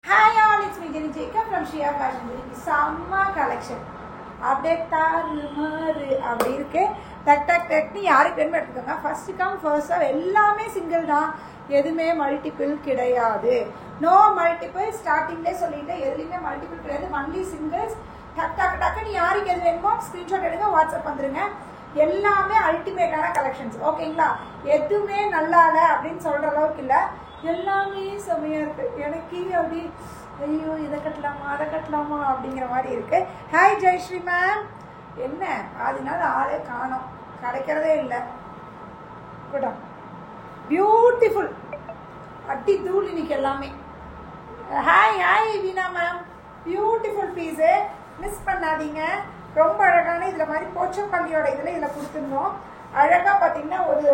Hi all, it's me Jenny Jacob from Shia Fashion. Summer collection. Update தாறுமாறு அப்படி இருக்கு. டக் டக் டக்னு யாருக்கு வேணுமோ எடுத்துக்கோங்க. First come first serve. எல்லாமே சிங்கிள் தான், எதுவுமே மல்டிபிள் கிடையாது. No multiple. ஸ்டார்டிங்லேயே சொல்லிட்டேன், எதுலையுமே மல்டிபிள் கிடையாது, ஒன்லி சிங்கிள்ஸ். டக் டக் டக்குன்னு யாருக்கு எது வேணுமோ ஸ்க்ரீன்ஷாட் எடுங்க, வாட்ஸ்அப் வந்துருங்க. எல்லாமே அல்டிமேட்டான கலெக்ஷன்ஸ், ஓகேங்களா? எதுவுமே நல்லா இல்லை அப்படின்னு சொல்கிற அளவுக்கு இல்லை, எல்லாமே செமையாக இருக்குது. எனக்கு அப்படி ஐயோ இதை கட்டலாமா அதை கட்டலாமா அப்படிங்கிற மாதிரி இருக்குது. ஹாய் ஜெயஸ்ரீ மேம், என்ன அதனால ஆளே காணோம், கிடைக்கிறதே இல்லை. கூட பியூட்டிஃபுல் அட்டி தூள் இன்னைக்கு எல்லாமே. ஹாய் ஹாய் வீணா மேம், பியூட்டிஃபுல் பீஸு, மிஸ் பண்ணாதீங்க. ரொம்ப அழகான இதில் மாதிரி போச்சம்பள்ளியோட இதில் கொடுத்துருந்தோம். அழகாக பார்த்தீங்கன்னா ஒரு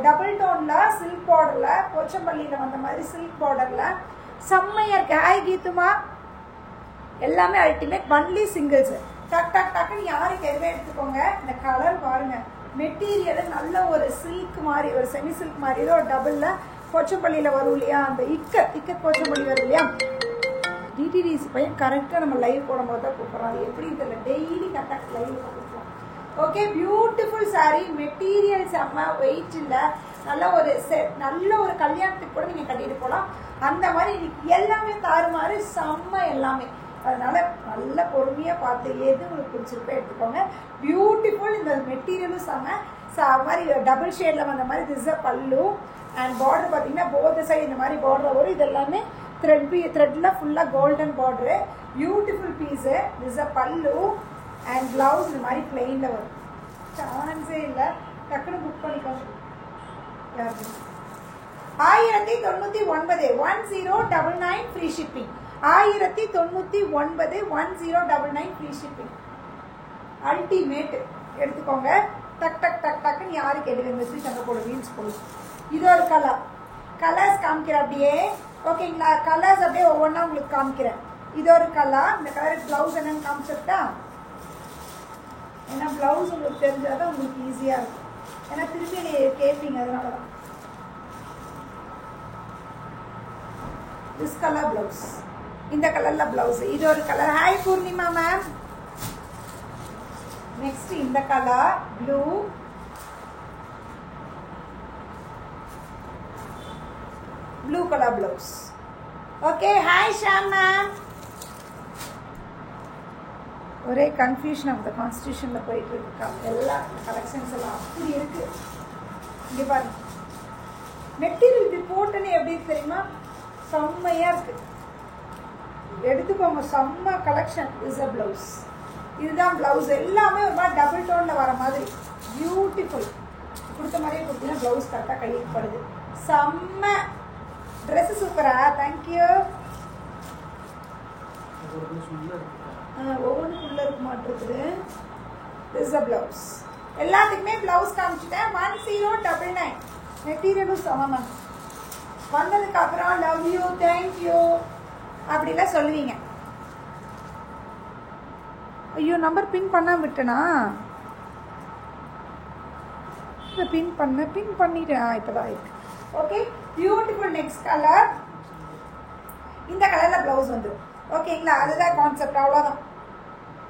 டபுள் டோனில் சில்க் பார்டரில், போச்சம்பள்ளியில் வந்த மாதிரி சில்க் பார்டரில் செம்மையாக இருக்குது. ஹாய் கீத்துமா, எல்லாமே அல்டிமேட், ஒன்லி சிங்கிள்ஸு. டக் டக் டக்குன்னு யாருக்கு எதுவே எடுத்துக்கோங்க. இந்த கலர் பாருங்கள், மெட்டீரியல் நல்ல ஒரு சில்க் மாதிரி, ஒரு செமி சில்க் மாதிரி, ஏதோ ஒரு டபுளில் போச்சம்பள்ளியில் வரும் இல்லையா, அந்த இக்கத் போச்சம்பள்ளி வரும் இல்லையா. டிடிடிசி பையன் கரெக்டாக நம்ம லைவ் போடும்போது தான் கூப்பிட்றோம், அது எப்படி தெரியல, டெய்லி கரெக்டாக லைவ் கொடுப்போம். ஓகே, பியூட்டிஃபுல் சாரீ, மெட்டீரியல் செம்ம, வெயிட் இல்லை, நல்ல ஒரு நல்ல ஒரு கல்யாணத்துக்கு கூட நீங்கள் கட்டிட்டு போகலாம். அந்த மாதிரி இன்னைக்கு எல்லாமே தாறுமாறு செம்ம எல்லாமே. அதனால நல்ல பொறுமையாக பார்த்து எது உங்களுக்கு பிடிச்சிருக்கோ எடுத்துக்கோங்க. பியூட்டிஃபுல், இந்த மெட்டீரியலும் செம்ம மாதிரி டபுள் ஷேடில் வந்த மாதிரி. This a pallu and border பார்த்தீங்கன்னா போத் சைடு இந்த மாதிரி பார்டர் வரும். இது எல்லாமே த்ரெட்டில் ஃபுல்லாக golden border, beautiful piece. This a pallu and blouse இந்த மாதிரி பிளெயினில் வரும். சான்ஸே இல்லை, டக்குன்னு புக் பண்ணிக்கோங்க. 1099 1099 free shipping. 1099 1099 free shipping. Ultimate, எடுத்துக்கோங்க. டக் டக் டக் டக்குன்னு யாருக்கு எடுக்க மெசேஜ் அங்கே போடும், ரீல்ஸ் போடும். இது ஒரு கலர்ஸ் காமிக்கிறேன் அப்படியே, ஓகேங்களா? கலர்ஸ் அப்படியே ஒவ்வொன்றா உங்களுக்கு காமிக்கிறேன். இது ஒரு கலர், இந்த கலர் ப்ளவுஸ் என்னன்னு காமிச்சிட்டா, ஏன்னா ப்ளவுஸ் உங்களுக்கு தெரிஞ்சால் தான் உங்களுக்கு ஈஸியாக இருக்கும். ஏன்னா திரும்பி கேட்பீங்க, அதனால தான். திஸ் கலர் ப்ளவுஸ், இந்த கலரில் ப்ளவுஸ். இது ஒரு colour. Hi Poornima ma'am. Next இந்த colour blue, blue colour blouse. Okay, hi Sham ma'am. ஒரே கன்ஃபியூஷன் ஆஃப் த கான்ஸ்டியூஷனில் போயிட்டு இருக்காங்க. எல்லா கலெக்ஷன்ஸ் எல்லாம் அப்படி இருக்கு. இங்கே பாருங்க, மெட்டீரியல் இப்படி போட்டோன்னே எப்படி தெரியுமா, செம்மையாக இருக்கு. எடுத்துக்கோங்க, செம்ம கலெக்ஷன். இஸ் அ ப்ளவுஸ், இதுதான் ப்ளவுஸ். எல்லாமே ஒரு மாதிரி டபுள் டோனில் வர மாதிரி பியூட்டிஃபுல். கொடுத்த மாதிரியே கொடுத்தீங்கன்னா ப்ளவுஸ் கரெக்டாக கைக்கு படுது. செம்ம ட்ரெஸ்ஸு சூப்பரா, தேங்க்யூ. ஒவ்வொன்றுக்குள்ளே இருக்க மாட்டிருக்குது. This a blouse. எல்லாத்துக்குமே ப்ளவுஸ் காமிச்சிட்டேன். 1099 மெட்டீரியலும் சமம். வந்ததுக்கு அப்புறம் லவ் யூ, தேங்க்யூ அப்படிலாம் சொல்லுவீங்க. ஐயோ, நம்பர் பின் பண்ணாம விட்டேனா? பின் பண்ணிட்டேன், இப்போதான் இருக்கு. Okay, beautiful. நெக்ஸ்ட் கலர், இந்த கலரில் ப்ளவுஸ் வந்துடும், ஓகேங்களா? அதுதான் கான்செப்ட், அவ்வளோதான்.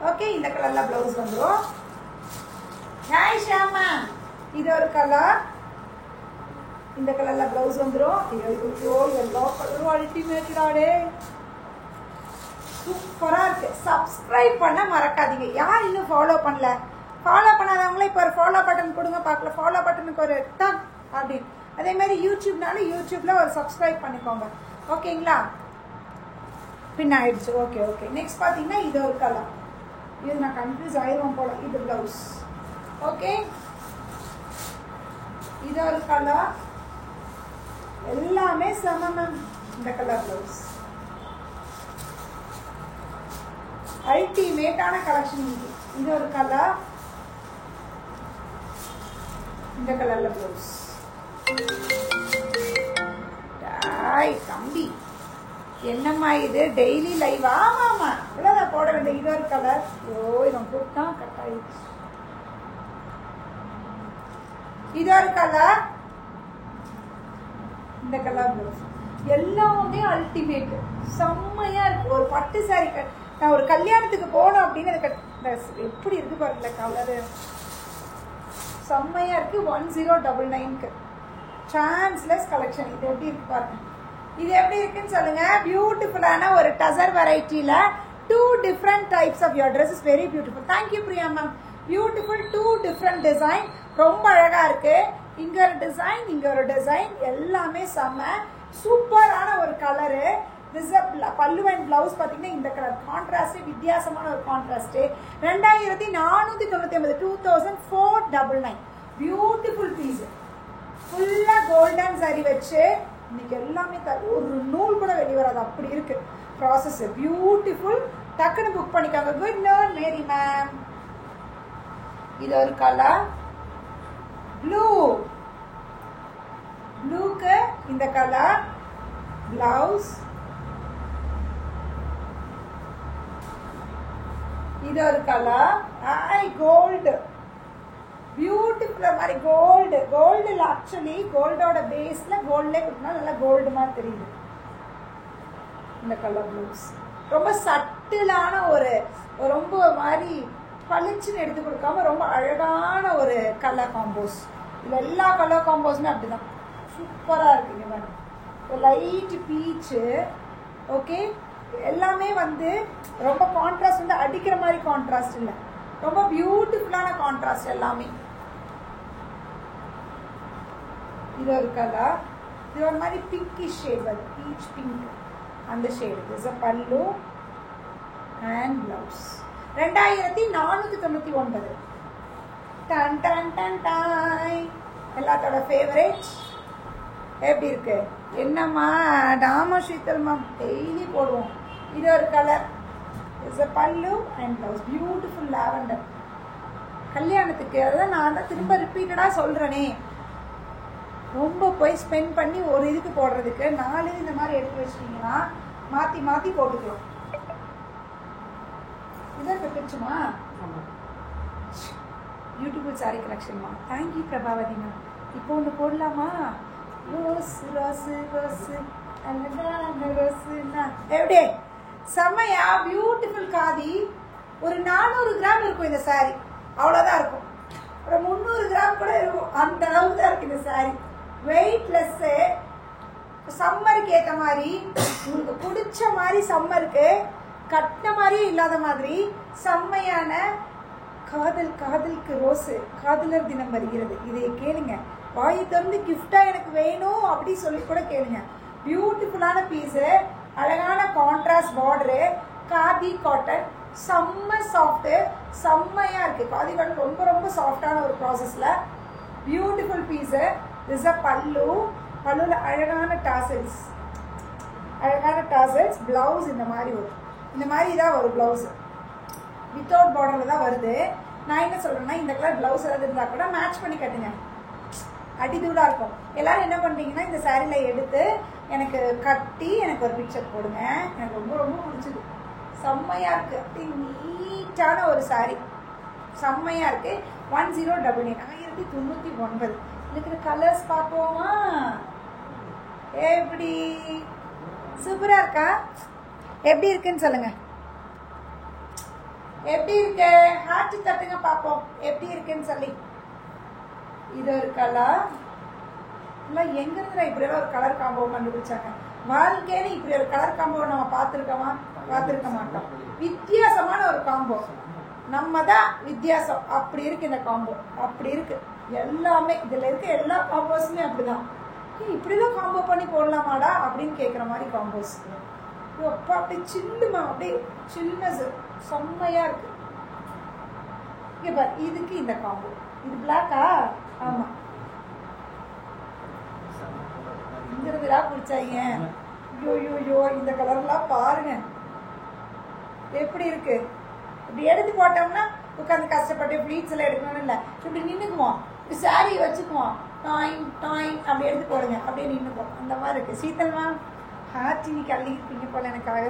ஓகே, இந்த கலரில் ப்ளவுஸ் வந்துடும். ஹாய் ஷாமா, இது ஒரு கலர், இந்த கலரில் ப்ளவுஸ் வந்துடும். ஐயோ, எல்லா கலரும் அல்டிமேட்டடாடே, சூப்பராக இருக்குது. சப்ஸ்கிரைப் பண்ண மறக்காதீங்க. யார் இன்னும் ஃபாலோ பண்ணல, ஃபாலோ பண்ணாதவங்களே இப்போ ஒரு ஃபாலோ பட்டன் கொடுங்க பார்க்கலாம். ஃபாலோ பட்டனுக்கு ஒரு டக் அப்படின்னு. அதே மாதிரி யூடியூப்னாலும் யூடியூப்பில் ஒரு சப்ஸ்கிரைப் பண்ணிக்கோங்க, ஓகேங்களா? பின் ஆயிடுச்சு. Okay okay. நெக்ஸ்ட் பார்த்தீங்கன்னா இது ஒரு கலர். இது நான் கன்ஃபியூஸ் ஆயிடுவோம் போல. இது ப்ளவுஸ். ஓகே, இது ஒரு கலர். எல்லாமே சமம். இந்த கலர் ப்ளவுஸ் அல்டிமேட்டான கலெக்ஷன். இது ஒரு கலர், இந்த கலர்ல ப்ளவுஸ். தம்பி என்னம்மா இது, டெய்லி லைவ்? ஆமாம்மா, இவ்வளோதான் போட வேண்டிய. இது ஒரு கலர். ஓ, இவன் கூப்பிட்டா கட் ஆயிடுச்சு. இது ஒரு கலர், இந்த கலர் ப்ளவுஸ். எல்லாமே அல்டிமேட், செம்மையா இருக்கு. ஒரு பட்டு சாரி நான் ஒரு கல்யாணத்துக்கு போனோம் அப்படின்னு எப்படி இருக்கு பாருங்கள கலரு, செம்மையா இருக்கு. 1099க்கு சான்ஸ்லெஸ் கலெக்ஷன். இது எப்படி இருக்கு பாருங்க, இது எப்படி இருக்குன்னு சொல்லுங்க. பியூட்டிஃபுல்லான ஒரு tussar வெரைட்டில 2 different types of your dress is very beautiful. Thank you Priya ma'am. Beautiful 2 different design, ரொம்ப அழகா இருக்கு. இங்க ஒரு டிசைன், இங்க ஒரு டிசைன், எல்லாமே செம்ம சூப்பரான ஒரு கலரு. பல்லு அண்ட் பிளவுஸ் பாத்தீங்கன்னா இந்த கலர் கான்ட்ராஸ்ட், வித்தியாசமான ஒரு கான்ட்ராஸ்ட். 2499, 2499. பியூட்டிஃபுல் பீஸ், ஃபுல்லா கோல்டன் சரி வச்சு இன்னைக்கு எல்லாமே ஒரு நூல் கூட வெளியே வராது, அப்படி இருக்கு ப்ராசஸ். பியூட்டிஃபுல், டக்குன்னு புக் பண்ணிக்காங்க. குட் நர்ன் மேரி மேம். இது ஒரு கலர் ப்ளூ, ப்ளூக்கு இந்த கலர் பிளவுஸ். இது ஒரு கலர் கோல்டு, பியூட்டிஃபுல் மாதிரி கோல்டு. கோல்டுல ஆக்சுவலி கோல்டோட பேஸ்ல கோல்ட்லே கொடுத்தா நல்லா கோல்டு மாதிரி தெரியுது. இந்த கலர் ப்ளவுஸ் ரொம்ப சட்டிலான ஒரு ரொம்ப மாதிரி பளிச்சுன்னு எடுத்து கொடுக்காம ரொம்ப அழகான ஒரு கலர் காம்போஸ். இதுல எல்லா கலர் காம்போஸுமே அப்படிதான் சூப்பரா இருக்குங்க மேடம். லைட் பீச்சு, ஓகே, எல்லாமே வந்து ரொம்ப கான்ட்ராஸ்ட், வந்து அடிக்கிற மாதிரி கான்ட்ராஸ்ட் இல்லை, ரொம்ப பியூட்டிஃபுல்லான கான்ட்ராஸ்ட் எல்லாமே. இது ஒரு கலர், இது ஒரு மாதிரி பிங்கிஷ் ஷேட் வருது, பீச் பிங்க் அந்த shade. This a pallu and blouse. 2499. டன் டன் டன் டாய், எல்லாத்தோட ஃபேவரேட். எப்படி இருக்கு? என்னம்மா டாமா சீத்தல்மா டெய்லி போடுவோம். இது ஒரு colour, it's a pallu and blouse. Beautiful lavender. கல்யாணத்துக்கு அதான் நான் தான் திரும்ப ரிப்பீட்டடாக சொல்கிறேனே, ரொம்ப போய் ஸ்பெண்ட் பண்ணி ஒரு இதுக்கு போடுறதுக்கு 4 இந்த மாதிரி எடுத்து வச்சிட்டிங்கன்னா மாற்றி மாற்றி போட்டுக்கலாம். இதான் பிடிச்சுமா? பியூட்டிஃபுல் சாரி கலெக்ஷன்மா. தேங்க்யூ பிரபாவதிமா. இப்போ ஒன்று போடலாமா? ரோஸ் ரோஸ் ரோஸ் ரோஸ்னா எப்படி செம்மையா பியூட்டிஃபுல் காதி. ஒரு 400 கிராம் இருக்கும் இந்த சாரி, அவ்வளோதான் இருக்கும். ஒரு 300 கிராம் கூட இருக்கும், அந்த அளவுக்கு தான் இருக்கு இந்த சாரி. வெயிட்லெஸ்ஸு, சம்மருக்கு ஏற்ற மாதிரி, உங்களுக்கு பிடிச்ச மாதிரி சம்மருக்கு கட்டின மாதிரியே இல்லாத மாதிரி செம்மையான காதல். காதலுக்கு ரோஸு, காதலர் தினம் வருகிறது, இதை கேளுங்க. வாயை திறந்து கிஃப்டா எனக்கு வேணும் அப்படி சொல்லி கூட கேளுங்க. பியூட்டிஃபுல்லான பீஸு, அழகான கான்ட்ராஸ்ட் பார்டரு, காதி காட்டன், செம்ம சாஃப்ட்டு, செம்மையா இருக்கு. காதி காட்டன் ரொம்ப ரொம்ப சாஃப்டான ஒரு ப்ராசஸ்ல பியூட்டிஃபுல் பீஸு. திஸ் அ பல்லு, பல்லுல அழகான டாசல்ஸ், அழகான டாசல்ஸ். பிளவுஸ் இந்த மாதிரி வரும், இந்த மாதிரி தான் வரும் பிளவுஸ், வித்தவுட் பார்டர்ல தான் வருது. நான் என்ன சொல்றேன்னா, இந்த கலர் பிளவுஸ் ஏதாவது இருந்தா கூட மேட்ச் பண்ணி கட்டுங்க, அடிதூளா இருக்கும். எல்லாரும் என்ன பண்றீங்கன்னா, இந்த சாரீல எடுத்து எனக்கு கட்டி எனக்கு ஒரு பிக்சர் போடுங்க. எனக்கு ரொம்ப ரொம்ப பிடிச்சது, செம்மையா இருக்கு. அப்படி நீட்டான ஒரு சாரி, செம்மையா இருக்கு. 1099, 1099. இருக்கிற கலர்ஸ் பார்ப்போமா? எப்படி சூப்பரா இருக்கா? எப்படி இருக்குன்னு சொல்லுங்க. எப்படி இருக்கு? ஹார்ட் தட்டுங்க பார்ப்போம் எப்படி இருக்குன்னு சொல்லி. இது ஒரு கலர். இல்லை எங்க இருந்து இப்படி ஒரு கலர் காம்போ கண்டுபிடிச்சாங்க? வாழ்க்கையில இப்படி ஒரு கலர் காம்போ நம்ம பார்த்துருக்க மாட்டோம். வித்தியாசமான ஒரு காம்போ, நம்ம தான் வித்தியாசம். அப்படி இருக்கு இந்த காம்போ, அப்படி இருக்கு எல்லாமே. இதுல இருக்க எல்லா காம்போஸுமே அப்படிதான். இப்படிதான் காம்போ பண்ணி போடலாமாடா அப்படின்னு கேட்குற மாதிரி காம்போஸ். அப்பா அப்படியே சில்லுமா, அப்படியே சில்னஸ் செம்மையா இருக்கு. இங்க பாரு, இதுக்கு இந்த காம்போ. இது பிளாக்கா? ஆமா. இங்க இருந்துடா பிடிச்சாங்க. ஐயோ இந்த கலர்லாம் பாருங்க எப்படி இருக்கு. இப்படி எடுத்து போட்டோம்னா உட்காந்து கஷ்டப்பட்டு ப்ளீட்ஸ் எல்லாம் எடுக்கணும்னு இல்லை, இப்படி நின்றுக்குவோம், இப்படி சாரி வச்சுக்குவோம், டாயின் டாயின் அப்படி எடுத்து போடுங்க, அப்படியே நின்றுக்குவோம். அந்த மாதிரி இருக்கு. சீத்தல்மா ஹார்ட் இன்னைக்கு அள்ளி இருப்பீங்க போல எனக்காக.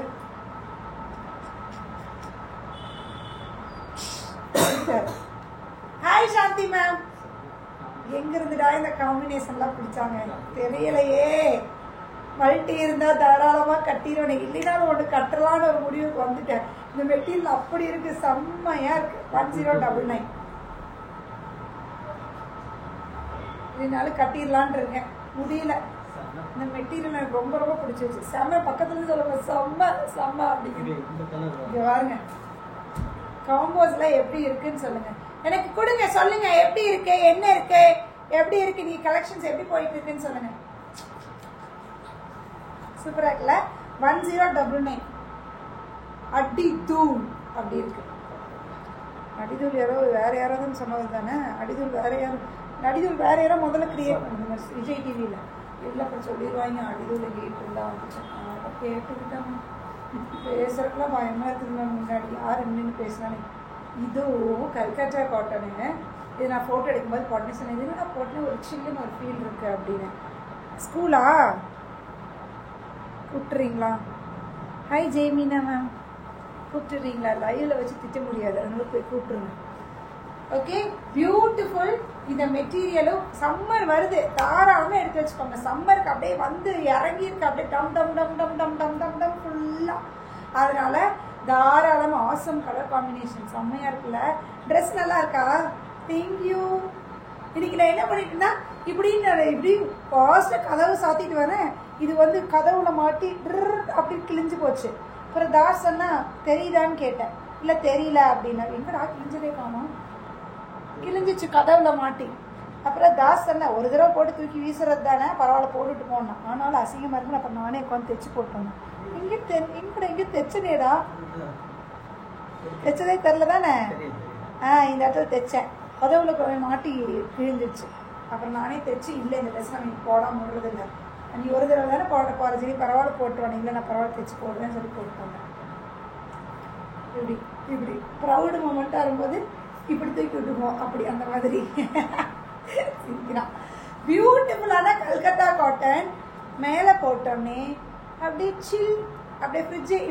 ஹாய் சாந்தி மேம். எங்க இருந்துடா இந்த காம்பினேஷன்லாம் பிடிச்சாங்க தெரியலையே. மல்டி இருந்தால் தாராளமாக கட்டிடுவேன். இல்லைனாலும் ஒன்று கட்டலான்னு ஒரு முடிவுக்கு வந்துட்டேன். இந்த மெட்டீரியல் அப்படி இருக்குது, செம்மையாக இருக்குது. 1099 இதனாலும் கட்டிடலான் இருக்கேன், முடியல. இந்த மெட்டீரியல் எனக்கு ரொம்ப ரொம்ப பிடிச்சிருச்சு. செம்ம பக்கத்துலேருந்து சொல்லுங்க, செம்ம செம்ம அப்படிங்கிறது. இங்கே பாருங்க காம்போஸ்லாம் எப்படி இருக்குன்னு சொல்லுங்க, எனக்கு கொடுங்க, சொல்லுங்க எப்படி இருக்கு, என்ன இருக்கு, எப்படி இருக்கு, நீ கலெக்ஷன்ஸ் எப்படி போயிட்டு இருக்குன்னு சொல்லுங்க. சூப்பரா இருக்குல்ல? 1099 அடிதூள் அப்படி இருக்கு. அடிதூள் யாரோ வேற யாராவது சொன்னது தானே. அடிதூள் வேற யாரும், அடிதூள் வேற யாரோ முதல்ல கிரியேட் பண்ணுங்க விஜய் டிவியில். இல்லை அப்புறம் சொல்லிடுவாங்க அடிதூள் கேட்டுலாம் வந்துச்சு. கேட்டுக்கிட்டாங்க பேசுறதுக்குலாம் பயமாக இருக்குதுங்க. முன்னாடி யார் என்னன்னு பேசினானே. இதுவும் கல்கட்டா காட்டனு. இது நான் ஃபோட்டோ எடுக்கும்போது போட்டேன்னு சொன்னேன். இது நான் போட்டேன் ஒரு சில்லுன்னு ஒரு ஃபீல் இருக்கு அப்படின்னு. ஸ்கூலா கூப்பிட்டுறீங்களா? Hi ஜெய்மீனா ma'am, கூப்பிட்டுறீங்களா? லைவில் வச்சு திட்ட முடியாது, அதனால போய் கூப்பிட்டுருங்க. Okay, beautiful. இந்த மெட்டீரியலும் சம்மர் வருது, தாராளமாக எடுத்து வச்சுக்கோங்க. சம்மருக்கு அப்படியே வந்து இறங்கி இருக்கு, அப்படியே டம் டம் டம் டம் டம் டம் டம் டம் ஃபுல்லாக. அதனால தாராளமாக ஆசம் கலர் காம்பினேஷன் செம்மையாக இருக்குல்ல. ட்ரெஸ் நல்லா இருக்கா? தேங்க்யூ. இன்னைக்கு நான் என்ன பண்ணிட்டேன்னா, இப்படி ஃபாஸ்ட்டாக கதவு சாத்திட்டு வரேன். இது வந்து கதவுல மாட்டி அப்படி கிழிஞ்சு போச்சு. அப்புறம் தாஸ் சொன்னா தெரியுதான்னு கேட்டேன். இல்லை தெரியல அப்படின்னா. எங்கடா கிழிஞ்சதே காணோம், கிழிஞ்சிச்சு கதவுல மாட்டி. அப்புறம் தாஸ் சொன்ன ஒரு தடவை போட்டு தூக்கி வீசுறது தானே, பரவாயில்ல போட்டுட்டு போனேன். ஆனாலும் அசிங்கமாக இருக்குன்னு அப்புறம் நானே உட்காந்து தைச்சு போட்டேன். எங்கே தைச்சனேடா, தைச்சதே தெரில தானே. இந்த இடத்துல தைச்சேன், கதவுல மாட்டி கிழிஞ்சிச்சு. அப்புறம் நானே தைச்சு, இல்லை இந்த ட்ரெஸ் நான் போடாமல் விடுறது இல்லை, நீ ஒரு தடவை தானே போட போகிற, சரி பரவாயில்ல போட்டுவானே, இல்லை நான் பரவாயில்ல தைச்சு போடுறேன்னு சொல்லி போட்டுவாங்க. இப்படி ப்ரௌடு மூமெண்ட்டாக இருக்கும்போது இப்படி தூக்கி விட்டுருவோம், அப்படி அந்த மாதிரி. பியூட்டிஃபுல்லான கல்கத்தா காட்டன் மேலே போட்டோன்னே அப்படியே சில், அப்படியே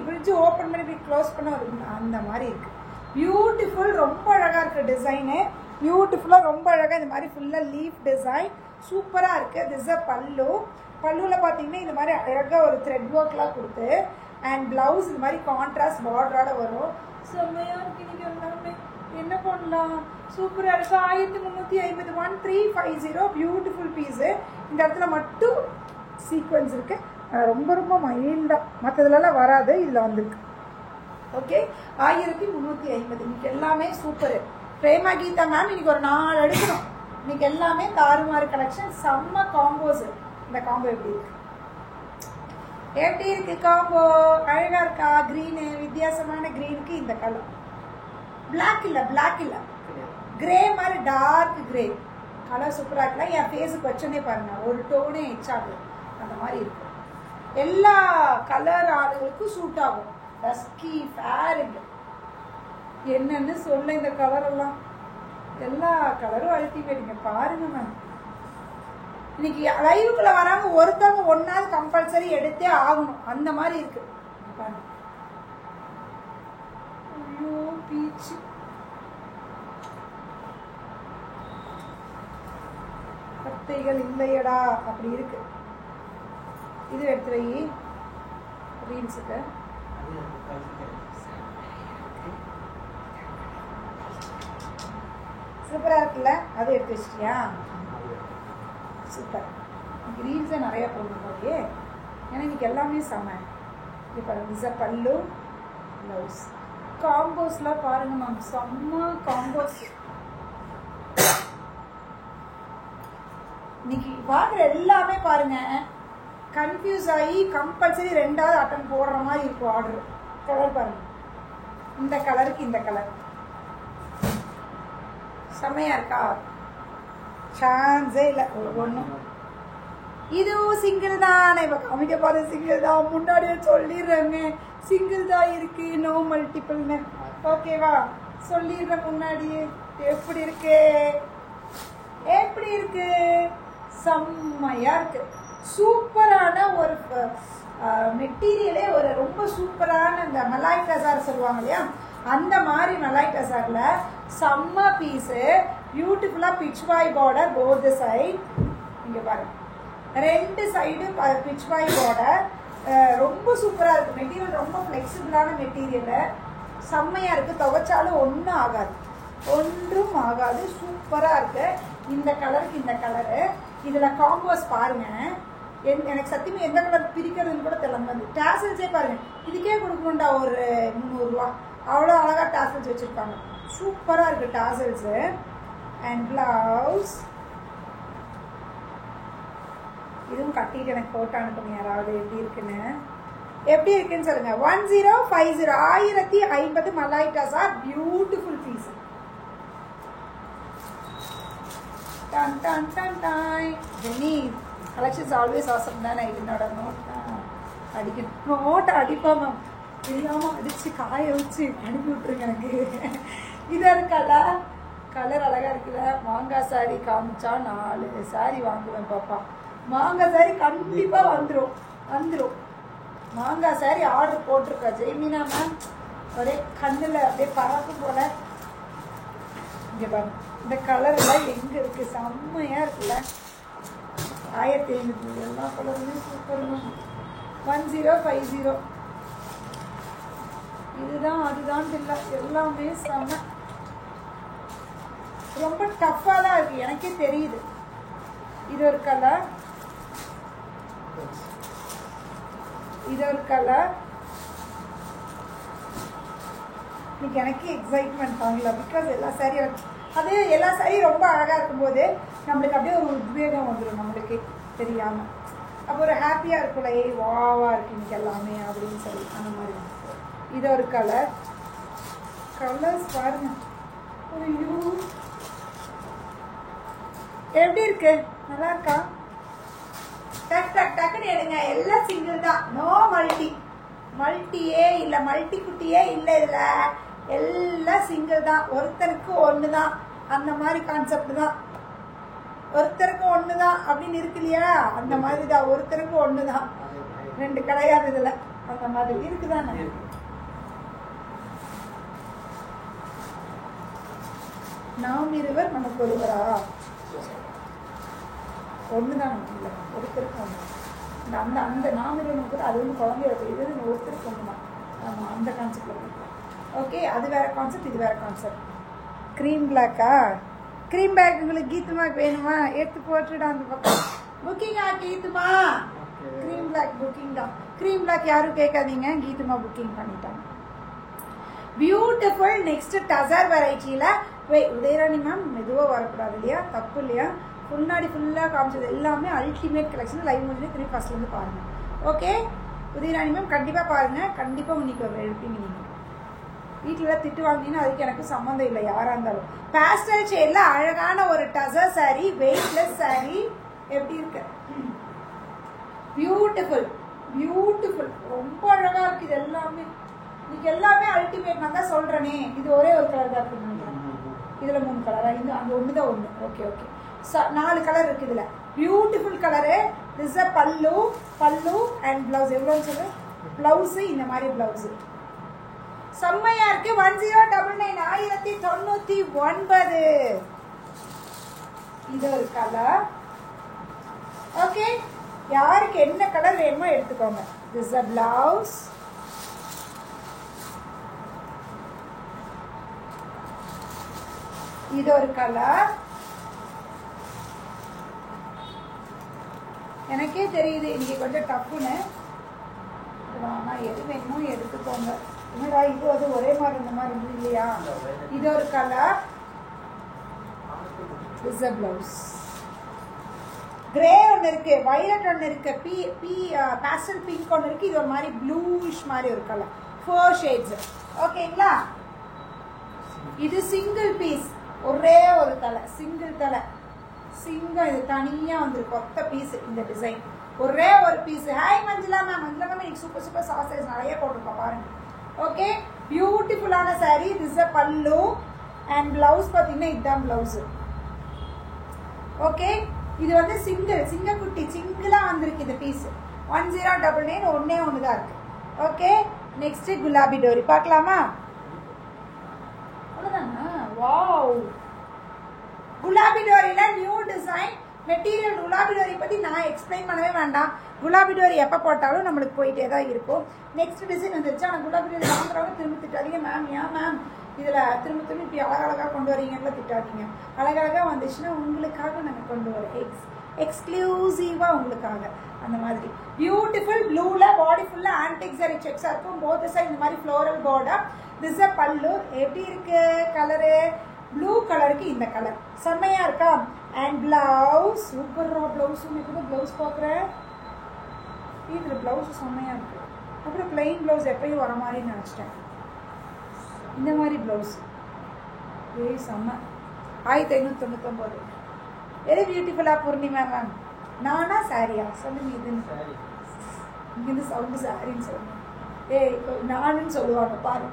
ஃப்ரிட்ஜு ஓப்பன் பண்ணி இப்படி க்ளோஸ் பண்ண ஒரு அந்த மாதிரி இருக்கு. பியூட்டிஃபுல், ரொம்ப அழகாக இருக்குது டிசைனு. பியூட்டிஃபுல்லாக ரொம்ப அழகாக இந்த மாதிரி ஃபுல்லாக லீஃப் டிசைன் சூப்பராக இருக்குது. திஸ் அ பல்லுவில் பார்த்தீங்கன்னா இந்த மாதிரி அழகாக ஒரு த்ரெட் ஒர்க்லாம் கொடுத்து, அண்ட் ப்ளவுஸ் இந்த மாதிரி கான்ட்ராஸ்ட் பார்டரோட வரும். செம்மையாக இருக்கு. இன்னைக்கு எல்லாமே என்ன பண்ணலாம், சூப்பராக இருக்குது. 1350 1350 பியூட்டிஃபுல் பீஸு. இந்த இடத்துல மட்டும் சீக்வன்ஸ் இருக்குது, ரொம்ப ரொம்ப மைல்டாக, மற்றதுலலாம் வராது, இதில் வந்துருக்கு. ஓகே, 1350. இன்னைக்கு எல்லாமே சூப்பரு. பிரேமா கீதா மேம் இன்னைக்கு ஒரு 4 எடுக்கணும். இன்னைக்கு எல்லாமே தாறுமாறு கலெக்ஷன், செம்ம காம்போஸ். இந்த காம்போ எப்படி இருக்கு காம்போ? அழகா இருக்கா? கிரீனு, வித்தியாசமான கிரீனுக்கு இந்த கலர். பிளாக் இல்லை கிரே மாதிரி டார்க் கிரே கலர் சூப்பராக இருக்கலாம். என் ஃபேஸுக்கு வச்சோன்னே பாருங்க, ஒரு டோனே எச்சாகுது அந்த மாதிரி இருக்கு. எல்லா கலர் ஆளுகளுக்கும் சூட் ஆகும். டஸ்கி, ஃபேரிங், என்னன்னு சொல்ல இந்த கலர் எல்லாம், எல்லா கலரும் அல்டிமேட்டுங்க. பாருங்க மேம், இன்னைக்கு லைவுக்குள்ள வராங்க ஒருத்தவங்க ஒன்னாவது கம்பல்சரி எடுத்தே ஆகணும், அந்த மாதிரி இருக்கு. ஐயோ பீச்சு, கத்தைகள் இல்லையடா அப்படி இருக்கு. இது எடுத்து வை ரீல்ஸுக்கு. சூப்பரா இருக்குல்ல, அது எடுத்து வச்சிட்டியா? சூப்பர். இன்னைக்கு ரீல்ஸே நிறையா போடுறோம். ஏன்னா இன்னைக்கு எல்லாமே செம. இப்போ பாருங்க, பல்லு ப்ளவுஸ் காம்போஸ்லாம் பாருங்க மேம், செம்ம காம்போஸ். இன்னைக்கு பார்க்குற எல்லாமே பாருங்க, கன்ஃபியூஸ் ஆகி கம்பல்சரி 2வது அட்டன் போடுற மாதிரி இருக்கும் ஆர்டர். கலர் பாருங்க, இந்த கலருக்கு இந்த கலர் செம்மையா இருக்கா? சான்ஸே இல்லை ஒன்றும். இதுவும் சிங்கிள் தான். இப்போ காமிக்க பாரு, சிங்கிள் தான். முன்னாடியே சொல்லிடுறேங்க, சிங்கிள் தான் இருக்கு, நோ மல்டிபிள்னு. ஓகேவா, சொல்லிடுறேன் முன்னாடியே. எப்படி இருக்கு, எப்படி இருக்கு? செம்மையா இருக்கு. சூப்பரான ஒரு மெட்டீரியலே, ஒரு ரொம்ப சூப்பரான இந்த மலாய் கசார் சொல்லுவாங்க இல்லையா, அந்த மாதிரி மலாய் கசார்ல செம்ம பீஸு. பியூட்டிஃபுல்லா பிச்வாய் பார்டர் போத் சைட். இங்க பாருங்க, ரெண்டு சைடு பிச் பாய் பார்டர். ரொம்ப சூப்பராக இருக்குது. மெட்டீரியல் ரொம்ப ஃப்ளெக்சிபிளான மெட்டீரியலு, செம்மையாக இருக்குது. துவைச்சாலும் ஒன்றும் ஆகாது, ஒன்றும் ஆகாது. சூப்பராக இருக்குது. இந்த கலருக்கு இந்த கலரு. இதில் காம்போஸ் பாருங்கள். எனக்கு சத்தியமாக எந்த கலர் பிரிக்கிறதுன்னு கூட தெரியல. வந்து டேசல்ஸே பாருங்கள். இதுக்கே கொடுக்கணுண்டா ஒரு 300 ரூபா. அவ்வளோ அழகாக டேசல்ஸ் வச்சுருக்காங்க. சூப்பராக இருக்குது டேசல்ஸு. அண்ட் ப்ளவுஸ் இதுவும் கட்டிட்டு எனக்கு போட்டோ அனுப்புங்க யாராவது எப்படி இருக்குன்னு. எப்படி இருக்குன்னு சொல்லுங்க. 1050 1050 மலாய் டசா. Beautiful piece. டன் டன் டன் டாய். ஜெனி கலெக்ஷன்ஸ் ஆல்வேஸ் ஆசம் தானே. என்னோட நோட் அடிக்கணும். நோட்டை அடிப்போம் மேம். தெரியாமல் அடித்து காய வச்சு அனுப்பி விட்ருங்க எனக்கு. இதாக இருக்கல கலர் அழகாக இருக்குல்ல. மாங்காய் சாரி காமிச்சா 4 சாரி வாங்குவேன் பாப்பா. மாங்காய் சாரி கண்டிப்பாக வந்துடும். மாங்காய் சாரி ஆர்டர் போட்டிருக்கா ஜெய்மீனா மேம். ஒரே கண்ணில் அப்படியே பறக்கும் போல. இங்கே பாருங்க இந்த கலர் எல்லாம் எங்கே இருக்குது. செம்மையாக இருக்குல்ல. 1500 எல்லா கலருமே சூப்பர் மேம். 1050 இதுதான் அதுதான் இல்லை, எல்லாமே செம்ம. ரொம்ப டஃப்பாக தான் இருக்குது, எனக்கே தெரியுது. இது ஒரு கலர், இது ஒரு கலர். இன்னைக்கு எனக்கு எக்ஸைட்மெண்ட் தாங்கல. பிகாஸ் எல்லா சாரியும் அது எல்லா சாரியும் ரொம்ப அழகாக இருக்கும்போது நம்மளுக்கு அப்படியே ஒரு உத்வேகம் வந்துடும் நம்மளுக்கு தெரியாமல். அப்போ ஒரு ஹாப்பியாக இருக்கும்ல. ஏய் வாவாக இருக்கு இன்னைக்கு எல்லாமே அப்படின்னு சொல்லி அந்த மாதிரி. இது ஒரு கலர். கலர்ஸ் பாருங்க. ஐயோ எப்படி இருக்கு, நல்லா இருக்கா? டக் டக் டக்குன்னு எடுங்க. எல்லாம் சிங்கிள் தான், நோ மல்டி. மல்டியே இல்லை, மல்டி குட்டியே இல்லை. இதில் எல்லாம் சிங்கிள் தான். ஒருத்தருக்கு ஒன்று தான், அந்த மாதிரி கான்செப்ட் தான். ஒருத்தருக்கு ஒன்று தான் அப்படின்னு இருக்கு இல்லையா, அந்த மாதிரி தான். ஒருத்தருக்கு ஒன்று தான், 2 கிடையாது இதில். அந்த மாதிரி இருக்குதானே. நாம் இருவர் நமக்கு ஒருவரா? ஒன்று தான் இல்லை, ஒருத்தருக்கு ஒன்று. அந்த அந்த நாம் இருவர் நமக்கு அது வந்து குழந்தைய இது ஒருத்தருக்கு ஒன்று தான். ஆமாம், அந்த கான்செப்டில். ஓகே, அது வேறு கான்செப்ட், இது வேறு கான்செப்ட். க்ரீம் பிளாக்கா? க்ரீம் பேக் உங்களுக்கு கீத்துமாக்கு வேணுமா? எடுத்து போட்டுடா அந்த பக்கம். புக்கிங்கா கீத்துமா? க்ரீம் பிளாக் புக்கிங் தான். க்ரீம் பிளாக் யாரும் கேட்காதீங்க, கீத்துமா புக்கிங் பண்ணிட்டாங்க. பியூட்டிஃபுல். நெக்ஸ்ட் டசர் வெரைட்டியில் உதயராணி மேம் மெதுவாக வரக்கூடாது இல்லையா, தப்பு இல்லையா? முன்னாடி ஃபுல்லாக காமிச்சது எல்லாமே அல்டிமேட் கலெக்ஷன். லைவ் முடிஞ்சு 3 ஃபர்ஸ்ட்லேருந்து பாருங்கள். ஓகே உதயராணி மேம் கண்டிப்பாக பாருங்கள். கண்டிப்பாக இன்னைக்கு ஒரு எடுப்பீங்க. நீங்கள் வீட்டில் திட்டு வாங்கினீங்கன்னா அதுக்கு எனக்கு சம்மந்தம் இல்லை, யாராக இருந்தாலும். பேஸ்டல் ஷேடில் அழகான ஒரு டசர் சாரீ, வெயிட்லெஸ் சாரீ. எப்படி இருக்கு? Beautiful beautiful. ரொம்ப அழகாக இருக்குது. இது எல்லாமே இன்னைக்கு எல்லாமே அல்டிமேட். நான் தான் சொல்கிறேனே, இது ஒரே ஒரு கலர் தான் இருக்குன்னு நினைக்கிறேன். இதில் 3 கலரா? இது அந்த ஒன்று தான் ஒன்று. Okay okay. 4 கலர் இருக்குது இதில். Beautiful colour. திஸ் அ பல்லு. பல்லு அண்ட் ப்ளவுஸ். எவ்வளோன்னு சொல்லு. ப்ளவுஸு இந்த மாதிரி ப்ளவுஸு செம்மையா இருக்கு. 1099 1099. இது ஒரு கலர். ஓகே, யாருக்கு என்ன கலர் வேணுமோ எடுத்துக்கோங்க. This a blouse. இது ஒரு கலர். எனக்கே தெரியுது இன்னைக்கு கொஞ்சம் டஃப்னு. ஆனால் எது வேணுமோ எடுத்துக்கோங்க. என்னடா இது அது ஒரே மாதிரி இந்த மாதிரி இருந்தது இல்லையா? இது ஒரு colour. This a blouse. Grey ஒன்று இருக்கு, வயலட் ஒன்று இருக்கு, பேஸ்டல் பிங்க் ஒன்று இருக்கு. இது ஒரு மாதிரி ப்ளூஷ் மாதிரி ஒரு கலர். 4 ஷேட்ஸ். ஓகேங்களா? இது சிங்கிள் பீஸ், ஒரே ஒரு தலை, சிங்கிள் தலை, சிங்கம். இது தனியாக வந்துருக்கு ஒத்த பீஸ். இந்த டிசைன் ஒரே ஒரு piece. Hi Manjula ma'am. Manjula ma'am இன்னைக்கு சூப்பர் சூப்பர் சாசேஜ் நிறைய போட்டிருக்கோம் பாருங்க. ஓகே, பியூட்டிஃபுல்லான sari. This a pallu and blouse. பார்த்தீங்கன்னா இதுதான் பிளவுஸ். ஓகே, இது வந்து சிங்கிள் சிங்கக்குட்டி சிங்கிளாக வந்திருக்கு இந்த பீஸ். 1099. ஒன்னே ஒன்று தான் இருக்கு. ஓகே, நெக்ஸ்ட் குலாபி டோரி பார்க்கலாமா? அவ்வளோதானா? வாவ், குலாபி டோரியில் new design. Material Gulabi Dori பற்றி நான் எக்ஸ்பிளைன் பண்ணவே வேண்டாம். குலாபி டோரி எப்போ போட்டாலும் நம்மளுக்கு போயிட்டே தான் இருக்கும். நெக்ஸ்ட் டிசைன் வந்துருச்சு. ஆனால் குலாபி டோரி வாங்குறவங்க திரும்ப திட்டாதீங்க மேம், ஏன் மேம் இதில் திரும்ப இப்படி அழகழகாக கொண்டு வரீங்கன்னு திட்டாதீங்க. அழகழகாக வந்துச்சுன்னா உங்களுக்காக நாங்கள் கொண்டு வரோம், எக்ஸ்க்ளூசிவாக உங்களுக்காக. அந்த மாதிரி பியூட்டிஃபுல் ப்ளூவில் பாடி ஃபுல்லாக ஆன்டிக் சரி செக்ஸாக இருக்கும். போத் சைடு இந்த மாதிரி ஃப்ளோரல் பார்டர். திஸ் அ பல்லு. எப்படி இருக்கு கலரு? ப்ளூ கலருக்கு இந்த கலர் செம்மையாக இருக்கா? அண்ட் பிளவுஸ் சூப்பராக ப்ளவுஸ். இப்போ ப்ளவுஸ் பார்க்குறேன், இதில் ப்ளவுஸ் செம்மையாக இருக்குது. அப்புறம் பிளெயின் ப்ளவுஸ் எப்பயும் வர மாதிரி நினச்சிட்டேன். இந்த மாதிரி ப்ளவுஸ் செம்ம 1599. வெரி பியூட்டிஃபுல்லாக பூர்ணிமா மேம். நானா சாரியா சொல்லுங்க? இதுன்னு இங்கேருந்து சவுண்டு சாரின்னு சொல்லுங்க. நானுன்னு சொல்லுவாங்க பாரு,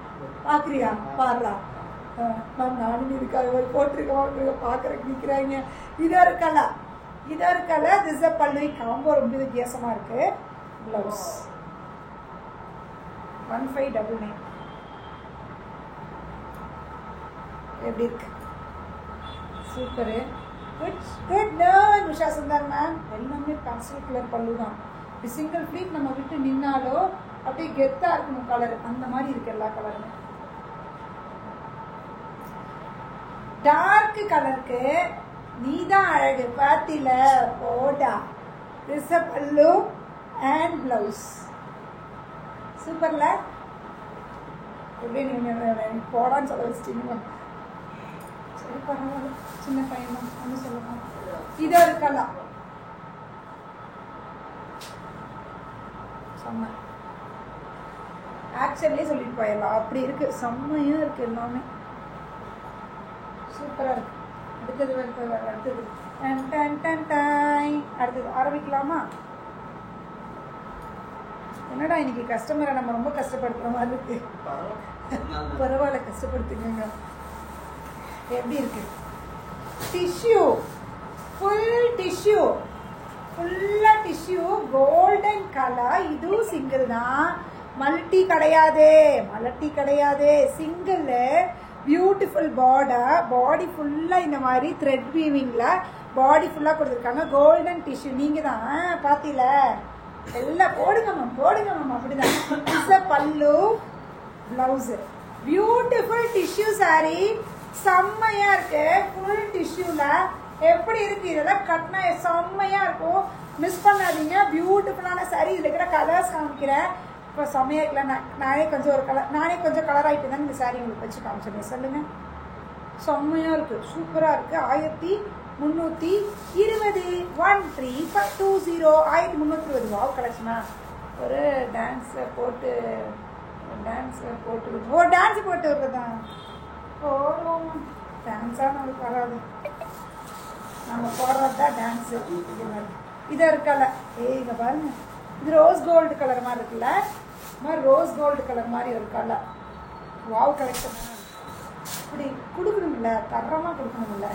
பார்க்குறியா பாருடா மேம் நானும் இதுக்காக போட்டிருக்கேன் பார்க்குறக்கு நிற்கிறாங்க. இதாக இருக்கல திஸ் அ பல்லு. காம்போ ரொம்ப வித்தியாசமாக இருக்குது. ப்ளவுஸ் 1599. எப்படி இருக்கு? சூப்பரு. குட் நர்ன் உஷா சுந்தர் மேம். எல்லாமே பேஸ்டல் கலர் பல்லு தான். இப்படி சிங்கிள் ஃப்ளீட் நம்ம விட்டு நின்னாலும் அப்படியே கெத்தாக இருக்கணும் கலர். அந்த மாதிரி இருக்கு எல்லா கலருமே. டார்க் கலருக்கு நீ தான் அழகு பார்த்தில ஓடா. This a pallu and blouse. சூப்பர்ல. எப்படி நீங்கள் போடான்னு சொல்ல வச்சிட்டீங்க. சரி பரவாயில்ல, சின்ன பையன் தான் ஒன்றும் சொல்லலாம். இதாக இருக்கலாம் செம்ம. ஆக்சுவலே சொல்லிட்டு போயிடலாம், அப்படி இருக்கு. செம்மையாக இருக்கு எல்லாமே. சூப்பராக இருக்கு. அடுத்தது அடுத்தது ஆரம்பிக்கலாமா? என்னடா இன்னைக்கு கஸ்டமரை நம்ம ரொம்ப கஷ்டப்படுத்துற மாதிரி இருக்கு. பரவாயில்ல, கஷ்டப்படுத்துங்க. எப்படி இருக்கு? டிஷ்யூ, ஃபுல் டிஷ்யூ, ஃபுல்லாக டிஷ்யூ, கோல்டன் கலர். இதுவும் சிங்கிள் தான், மல்டி கிடையாது, சிங்கிள். Beautiful border. பாடி ஃபுல்லாக இந்த மாதிரி த்ரெட் வீவிங்கில் பாடி ஃபுல்லாக கொடுத்துருக்காங்க. Golden tissue. நீங்கள் தான் பார்த்தீல எல்லாம் போடுங்க மேம் அப்படிதான். பல்லு பிளவுஸு. Beautiful tissue sorry. செம்மையாக இருக்கு. ஃபுல் டிஷ்யூவில் எப்படி இருக்கு? இதெல்லாம் கட்டினா செம்மையாக இருக்கும். மிஸ் பண்ணாதீங்க. பியூட்டிஃபுல்லான சாரி. இதில் இருக்கிற கலர்ஸ் காமிக்கிறேன். இப்போ செம்மையாக இருக்கல. நானே கொஞ்சம் கலர் ஆகிட்டு தான் இந்த சாரி உங்களுக்கு வச்சு காமிச்சேன். சொல்லுங்கள். செம்மையாக இருக்குது, சூப்பராக இருக்குது. 1320 1320 1320. வாவ் கலெக்ஷனா. ஒரு டான்ஸ் போட்டு விடுறதான். டான்ஸாக நம்மளுக்கு வராது, நம்ம போடுறது தான் டான்ஸு. இதாக இருக்கல. இங்கே பாருங்க, இது ரோஸ் கோல்டு கலர் மாதிரி இருக்குல்ல. இந்த மாதிரி ரோஸ் கோல்டு கலர் மாதிரி ஒரு கலர். வாவ் கலெக்ஷனா. இப்படி கொடுக்கணும்ல, தரமாக கொடுக்கணும்ல,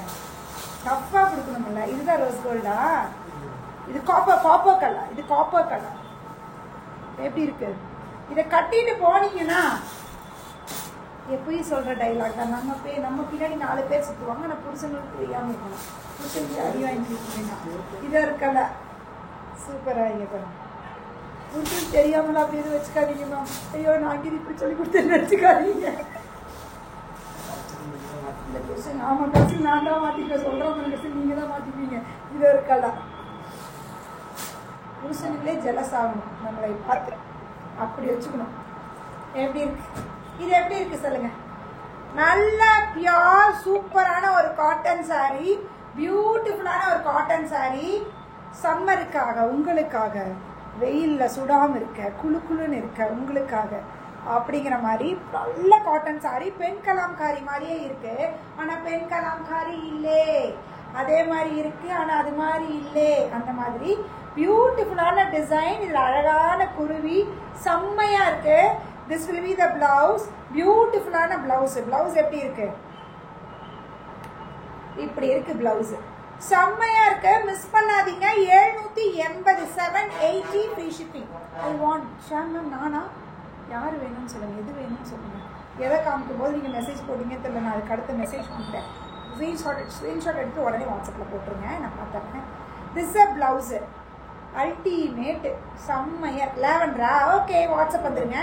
டஃப்பாக கொடுக்கணும்ல. இதுதான் ரோஸ் கோல்டா? இது காப்பர் கலர். இது காப்பர் கலர். எப்படி இருக்கு? இதை கட்டிட்டு போனீங்கன்னா எப்பயும் சொல்கிற டைலாக் தான். நம்ம பின்னாடி 4 பேர் சுற்றுவாங்க. ஆனால் புருஷங்களுக்கு தெரியாமல் இருக்கணும். புருஷனுக்கு அடி வாங்கிட்டீங்கன்னா இதாக இருக்கல. சூப்பராக இங்கே பாருங்க. புருஷனுக்கு தெரியாமலாம் அப்படி எதுவும் வச்சுக்காதீங்க மேம். ஐயோ நான் இது இப்படி சொல்லி கொடுத்தேன்னு வச்சுக்காதீங்க. இந்த கொஸ்டின் ஆமாம் கொஸ்டின் நான் தான் மாற்றிக்க சொல்கிறவங்க கொஸ்டின் நீங்கள் தான் மாற்றிப்பீங்க. இதாக இருக்கல. புருஷனுங்களே ஜெலஸ் ஆகணும் நம்மளை பார்த்து. அப்படி வச்சுக்கணும். எப்படி இருக்கு? இது எப்படி இருக்கு சொல்லுங்க. நல்ல பியூர் சூப்பரான ஒரு காட்டன் சாரி. பியூட்டிஃபுல்லான ஒரு காட்டன் சாரி. சம்மருக்காக, உங்களுக்காக, வெயிலில் சுடாமல் இருக்க, குழுன்னு இருக்க உங்களுக்காக அப்படிங்கிற மாதிரி நல்ல காட்டன் சாரி. பெண் கலாம்காரி மாதிரியே இருக்கு. ஆனால் பெண் கலாம்காரி இல்லை. அதே மாதிரி இருக்கு, ஆனால் அது மாதிரி இல்லை. அந்த மாதிரி பியூட்டிஃபுல்லான டிசைன். இதில் அழகான குருவி செம்மையாக இருக்கு. This will be the blouse. பியூட்டிஃபுல்லான பிளவுஸ். பிளவுஸ் எப்படி இருக்கு? இப்படி இருக்கு பிளவுஸ். செம்மையா இருக்கு. மிஸ் பண்ணாதீங்க. 780 780 ஃப்ரீ ஷிப்பிங். ஐ வாண்ட் ஷாம் மேம். நானா? யார் வேணும்னு சொல்லுங்க, எது வேணும்னு சொல்லுங்க. எதை காமிக்கும் போது நீங்கள் மெசேஜ் போட்டீங்க தெரியல. நான் அதுக்கு அடுத்த மெசேஜ் பண்ணிட்டேன். ஸ்க்ரீன்ஷாட் எடுத்து உடனே வாட்ஸ்அப்பில் போட்டுருங்க. நான் பார்த்துறேன். திஸ் அ பிளவுஸு அல்டிமேட் செம்மையா லேவண்டரா. ஓகே, வாட்ஸ்அப் வந்துருங்க.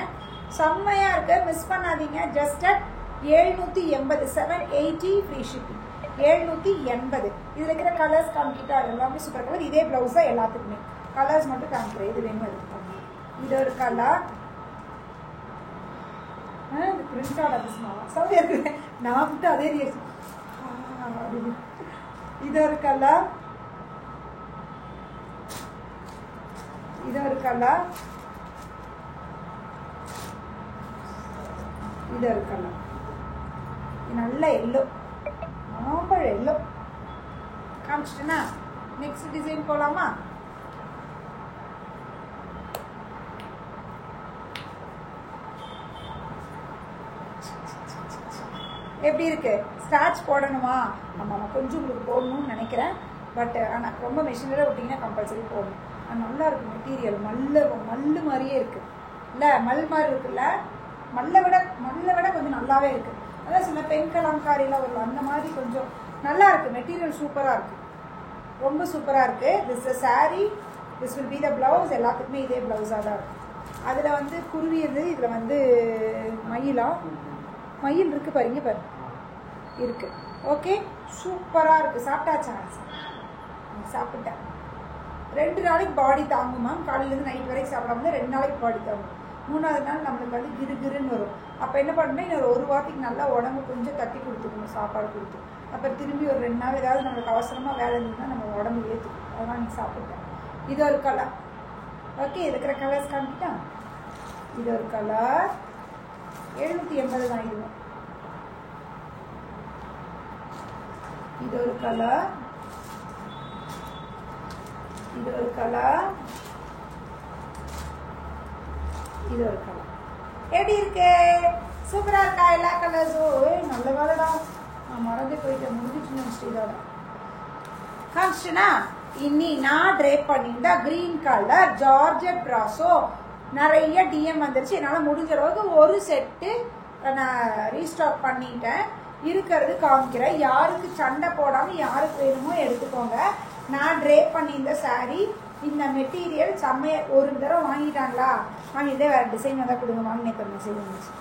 செம்மையா இருக்கு, மிஸ் பண்ணாதீங்க. Just at 780, 780 free shipping. 780. இதில் இருக்கிற கலர்ஸ் காமிக்கிட்டா எல்லாமே சூப்பர் கலர். இதே ப்ளவுஸ் தான் எல்லாத்துக்குமே. கலர்ஸ் மட்டும் காமிக்கிறேன், இது வேணும் எடுத்துக்கோங்க. இது ஒரு கலர். இது பிரிண்டோட பிஸ்மாவா சவுதியா இருக்கு. நான் மட்டும் அதே ரியாக்ஷன். இது ஒரு கலர். இது ஒரு கலர். இது ஒரு கலர். நல்ல எல்லோ, மாம்பழ எல்லோ காமிச்சிட்டேன்னா நெக்ஸ்ட் டிசைன் போலாமா? எப்படி இருக்கு? ஸ்டார்ச் போடணுமா? ஆமாம், கொஞ்சம் உங்களுக்கு போடணும்னு நினைக்கிறேன். பட் ஆனால் ரொம்ப மெஷினில் விட்டிங்கன்னா கம்பல்சரி போடணும். நல்லா இருக்கு மெட்டீரியல். மல்லு மாதிரியே இருக்கு இல்லை? மல் மாதிரி இருக்குல்ல? மல்லை விட கொஞ்சம் நல்லாவே இருக்கு. அதான் சில பெண் கலாம்காரிலாம் வரும், அந்த மாதிரி கொஞ்சம் நல்லா இருக்கு. மெட்டீரியல் சூப்பராக இருக்கு, ரொம்ப சூப்பராக இருக்கு. This is sorry, this will be the blouse. எல்லாத்துக்குமே இதே பிளவுஸாக தான் இருக்கும். அதில் வந்து குருவியது, இதில் வந்து மயில் இருக்கு பாருங்க, பாரு இருக்கு. ஓகே, சூப்பராக இருக்கு. சாப்பிட்டாச்சா? சாப்பிட்டேன். 2 நாளைக்கு பாடி தாங்கும் மேம். காலையிலேருந்து நைட் வரைக்கும் சாப்பிடாம 2 நாளைக்கு பாடி தாங்கும். 3ஆவது நாள் நம்மளுக்கு வந்து கிருகிருன்னு வரும். அப்போ என்ன பண்ணணும், இன்னொரு 1 வாரத்துக்கு நல்லா உடம்பு கொஞ்சம் தட்டி கொடுத்துக்கணும், சாப்பாடு கொடுத்து. அப்புறம் திரும்பி ஒரு 2 நாள் ஏதாவது நம்மளுக்கு அவசரமாக வேலை இருந்ததுன்னா நம்ம உடம்பு ஏற்றுக்கும். அதெல்லாம் நீ சாப்பிட்டேன். இது ஒரு கலர். ஓகே, இருக்கிற கலர்ஸ் காமிக்கிட்டா. இது ஒரு கலர். 780 தான் இதுவும். இது ஒரு கலர். இது ஒரு கலர். இது ஒரு கலர். எப்படி இருக்கு? சூப்பரா இருக்கா? எல்லா கலர்ஸும் நல்ல வேலைடா, நான் மறந்து போயிட்டேன். முடிஞ்சிட்டு நினைச்சிட்டு இதோட காமிச்சிட்டேனா? இனி நான் ட்ரேப் பண்ணியிருந்தா கிரீன் கலர் ஜார்ஜெட் ப்ராசோ. நிறைய டிஎம் வந்துருச்சு. என்னால் முடிஞ்ச அளவுக்கு ஒரு செட்டு நான் ரீஸ்டாக் பண்ணிட்டேன். இருக்கிறது காமிக்கிறேன். யாருக்கு சண்டை போடாமல் யாருக்கு வேணுமோ எடுத்துக்கோங்க. நான் ட்ரேப் பண்ணியிருந்த சாரீ, இந்த மெட்டீரியல் செம்மைய. ஒரு தடவை வாங்கிட்டாங்களா, வாங்கி இதே வேறு டிசைன் வந்தால் கொடுங்க, வாங்கினேன் மெசேஜ் வந்துச்சு.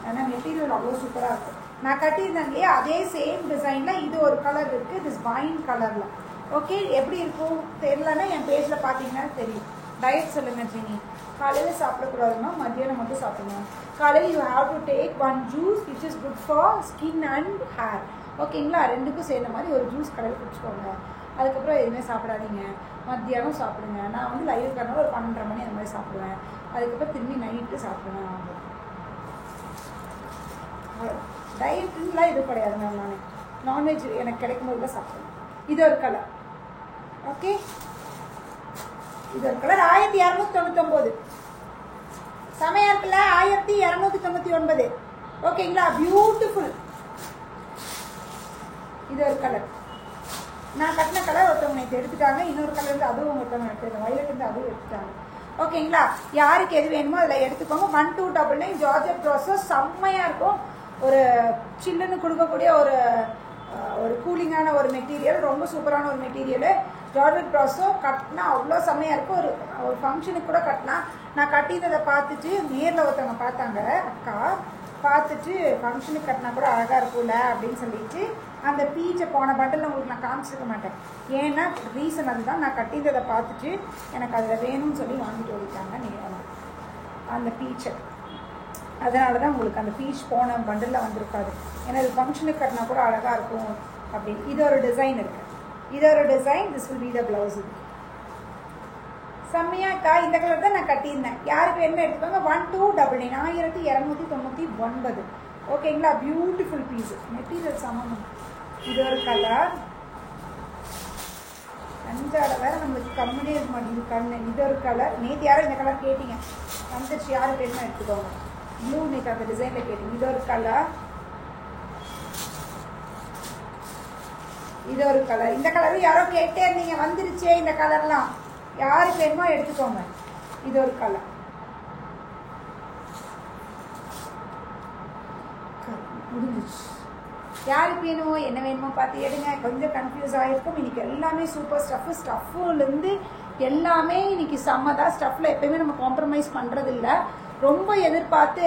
ஏன்னா மெட்டீரியல் அவ்வளோ சூப்பராக இருக்கும். நான் கட்டியிருந்தேன் இல்லையா, அதே சேம் டிசைனில் இது ஒரு கலர் இருக்குது, திஸ் வைன் கலரில். ஓகே, எப்படி இருக்கும் தெரியலன்னா என் பேஜில் பார்த்தீங்கன்னா தெரியும். டயட் சொல்லுங்கள் ஜீனி. காலையில் சாப்பிடக்கூடாதுன்னா மத்தியானம் மட்டும் சாப்பிடுங்க. காலையில் you have to take 1 juice which is good for skin and hair. ஓகேங்களா? 2க்கும் சேர்ந்த மாதிரி ஒரு ஜூஸ் கடையில் குடிச்சுக்கோங்க. அதுக்கப்புறம் எதுவுமே சாப்பிடாதீங்க. மத்தியானம் சாப்பிடுங்க. நான் வந்து லைவ் கறனால ஒரு 12:30 மணி அந்த மாதிரி சாப்பிடுவேன். அதுக்கப்புறம் திரும்பி நைட்டு சாப்பிடுவேன். டயட்டுலாம் இது கிடையாது மேம். நான் நான்வெஜ் எனக்கு கிடைக்கும்போது தான் சாப்பிடுவேன். இது ஒரு கலர். ஓகே, இது ஒரு கலர். 1299. செமையா இருக்குல்ல? 1299. ஓகேங்களா? பியூட்டிஃபுல். இது ஒரு கலர். நான் கட்டின கலர் ஒருத்தவங்க நேற்று எடுத்துட்டாங்க. இன்னொரு கலர் இருந்து அதுவும் ஒருத்தவங்க எடுத்துருங்க. வயலட் இருந்து அதுவும் எடுத்துட்டாங்க. ஓகேங்களா? யாருக்கு எது வேணுமோ அதில் எடுத்துக்கோங்க. 1299 ஜார்ஜெட் ப்ராசஸ். செம்மையாக இருக்கும். ஒரு சில்லுன்னு கொடுக்கக்கூடிய ஒரு கூலிங்கான ஒரு மெட்டீரியல். ரொம்ப சூப்பரான ஒரு மெட்டீரியலு. ஜார்ஜெட் ப்ராஸோ கட்டினா அவ்வளோ செம்மையாக இருக்கும். ஒரு ஃபங்க்ஷனுக்கு கூட கட்டலாம். நான் கட்டினதை பார்த்துட்டு நேரில் ஒருத்தவங்க பார்த்தாங்க, அக்கா பார்த்துட்டு ஃபங்க்ஷனுக்கு கட்டினா கூட அழகாக இருக்கும்ல அப்படின்னு சொல்லிட்டு அந்த பீச்சை போன பட்டனில் உங்களுக்கு நான் காமிச்சிருக்க மாட்டேன். ஏன்னா ரீசன் அதுதான். நான் கட்டினதை பார்த்துட்டு எனக்கு அதில் வேணும்னு சொல்லி வாங்கிட்டு ஓடிட்டாங்க நேரம் அந்த பீச்சை. அதனால தான் உங்களுக்கு அந்த பீச் போன பண்டலில் வந்திருக்காது. ஏன்னா இது ஃபங்க்ஷனுக்கு கட்டினா கூட அழகாக இருக்கும் அப்படின்னு. இது ஒரு டிசைன் இருக்குது. இது ஒரு design. This will be the blouse. இது செம்மையாக்கா. இந்த கலர் தான் நான் கட்டியிருந்தேன். யாருக்கு வேணுமோ எடுத்துக்கோங்க. 1299 1299. ஓகேங்களா? Beautiful piece. மெட்டீரியல் சமம். இது ஒரு கலர். அஞ்சாட வேற நம்மளுக்கு கம்மியே இருக்க மாட்டேங்குது கண்ணு. இது ஒரு கலர். நேற்று யாரும் இந்த கலர் கேட்டீங்க, வந்துச்சு. யாருக்கு வேணுமோ எடுத்துக்கோங்க. ப்ளூ நேற்று அந்த டிசைனில் கேட்டீங்க. இது ஒரு கலர். இது ஒரு கலர். இந்த கலரும் யாரோ கேட்டே இருந்தீங்க, வந்துருச்சே இந்த கலர்லாம். யாருக்கு வேணுமோ எடுத்துக்கோங்க. இது ஒரு கலர். முடிஞ்சிச்சு. யாருக்கு வேணுமோ என்ன வேணுமோ பார்த்து எடுங்க. கொஞ்சம் கன்ஃபியூஸ் ஆகிருக்கும். இன்றைக்கி எல்லாமே சூப்பர் ஸ்டஃப்லேருந்து எல்லாமே இன்றைக்கி செம்ம தான். ஸ்டஃப்பில் எப்போயுமே நம்ம காம்ப்ரமைஸ் பண்ணுறதில்ல. ரொம்ப எதிர்பார்த்து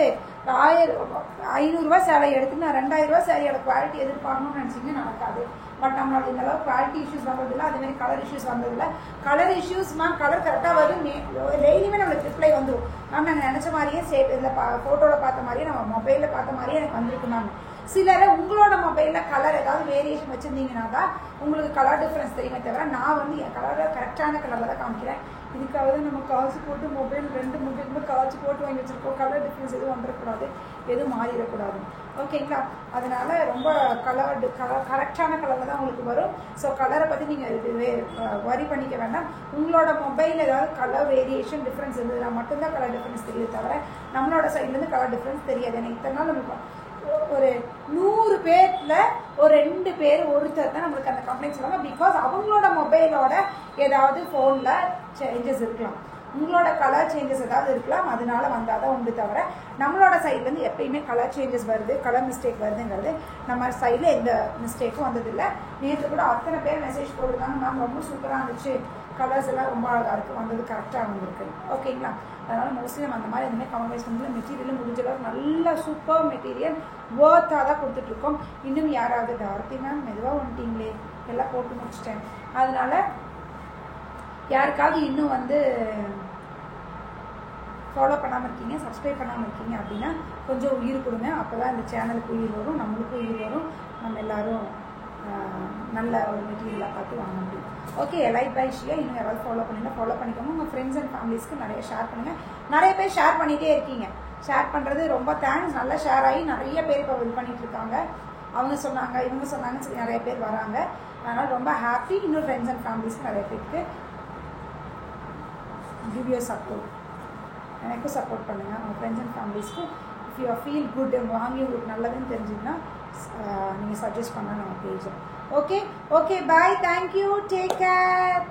500 சேலை எடுத்து நான் 2000 சேலையோட குவாலிட்டி எதிர்பார்க்கணும்னு நினச்சிங்கன்னா நடக்காது. பட் நம்மளோட இந்த அளவுக்கு குவாலிட்டி இஷ்யூஸ் வந்ததில்லை, அதேமாதிரி கலர் இஷ்யூஸ் வந்ததில்லை. கலர் இஷ்யூஸ் மேம் கலர் கரெக்டாக வரும், டெய்லியுமே நம்மளுக்கு ரிப்ளை வந்துடும் மேம். நாங்கள் நினச்ச மாதிரியே இதில் ஃபோட்டோவில் பார்த்த மாதிரியே நம்ம மொபைலில் பார்த்த மாதிரியே எனக்கு வந்திருக்கு மேம். சிலரை உங்களோட மொபைலில் கலர் ஏதாவது வேரியேஷன் வச்சுருந்தீங்கன்னா தான் உங்களுக்கு கலர் டிஃப்ரென்ஸ் தெரியுமே தவிர நான் வந்து என் கலரை கரெக்டான கலரில் தான் காமிக்கிறேன். இதுக்காக தான் நம்ம காசு போட்டு மொபைல் 2 மொபைலுமே காசு போட்டு வாங்கி வச்சுருக்கோம். கலர் டிஃப்ரென்ஸ் எதுவும் வந்துடக்கூடாது, எதுவும் மாறிடக்கூடாது. ஓகேங்களா? அதனால் ரொம்ப கரெக்டான கலரில் தான் உங்களுக்கு வரும். ஸோ கலரை பற்றி நீங்கள் வரி பண்ணிக்க வேண்டாம். உங்களோட மொபைலில் ஏதாவது கலர் வேரியேஷன் டிஃப்ரென்ஸ் இருந்ததுன்னா மட்டும்தான் கலர் டிஃப்ரென்ஸ் தெரியுது தவிர நம்மளோட சைட்லேருந்து கலர் டிஃப்ரென்ஸ் தெரியாது. எனக்கு இத்தனை நாள் நம்ம ஒரு 100 பேரில் ஒரு 2 பேர் ஒருத்தர் தான் நம்மளுக்கு அந்த கம்ப்ளைண்ட் சொல்லுவாங்க. பிகாஸ் அவங்களோட மொபைலோட ஏதாவது ஃபோனில் சேஞ்சஸ் இருக்கலாம், உங்களோட கலர் சேஞ்சஸ் ஏதாவது இருக்கலாம், அதனால வந்தால் தான் உண்டு தவிர நம்மளோட சைட்லேருந்து எப்பயுமே கலர் சேஞ்சஸ் வருது, கலர் மிஸ்டேக் வருதுங்கிறது நம்ம சைடில் எந்த மிஸ்டேக்கும் வந்ததில்லை. நேற்று கூட அத்தனை பேர் மெசேஜ் போட்டிருக்காங்க, மேம் ரொம்ப சூப்பராக இருந்துச்சு, கலர்ஸ் எல்லாம் ரொம்ப அழகாக இருக்குது, வந்தது கரெக்டாக வந்திருக்கு. ஓகேங்களா? அதனால் மோஸ்ட்லி நம்ம அந்த மாதிரி எதுவுமே காம்ப்ரமைஸ் பண்ணல. மெட்டீரியலும் முடிஞ்ச அளவுக்கு நல்ல சூப்பர் மெட்டீரியல் ஒர்த்தாக தான் கொடுத்துட்ருக்கோம். இன்னும் யாராவது டார்த்தி மேம் மெதுவாக வந்துட்டீங்களே, எல்லாம் போட்டு முடிச்சிட்டேன். அதனால் யாருக்காவது இன்னும் வந்து ஃபாலோ பண்ணாமல் இருக்கீங்க, சப்ஸ்கிரைப் பண்ணாமல் இருக்கீங்க அப்படின்னா கொஞ்சம் உயிர் கொடுங்க. அப்போ தான் இந்த சேனலுக்கு உயிர் வரும், நம்மளுக்கும் உயிர் வரும், நம்ம எல்லோரும் நல்ல ஒரு மெட்டீரியலாக பார்த்து வாங்க முடியும். ஓகே, லைக் பை ஷியா. இன்னும் யாராவது ஃபாலோ பண்ணிங்கன்னா ஃபாலோ பண்ணிக்கோங்க. உங்கள் ஃப்ரெண்ட்ஸ் அண்ட் ஃபேமிலிஸ்க்கு நிறைய ஷேர் பண்ணுங்கள். நிறைய பேர் ஷேர் பண்ணிகிட்டே இருக்கீங்க. ஷேர் பண்ணுறது ரொம்ப தேங்க்ஸ். நல்லா ஷேர் ஆகி நிறைய பேர் இப்போ இது பண்ணிகிட்டு இருக்காங்க. அவங்க சொன்னாங்க, இவங்க சொன்னாங்கன்னு சொல்லி நிறைய பேர் வராங்க. அதனால் ரொம்ப ஹாப்பி. இன்னும் ஃப்ரெண்ட்ஸ் அண்ட் ஃபேமிலிஸ்க்கு நிறைய பேருக்கு கிவ் யூர் சப்போர்ட். எனக்கும் சப்போர்ட் பண்ணுங்கள். உங்கள் ஃப்ரெண்ட்ஸ் அண்ட் ஃபேமிலிஸ்க்கு இஃப் யூ ஃபீல் குட், வாங்கி உங்களுக்கு நல்லதுன்னு தெரிஞ்சுதுன்னா நீங்கள் சஜஸ்ட் பண்ணால் நம்ம page. Okay, bye, thank you, take care.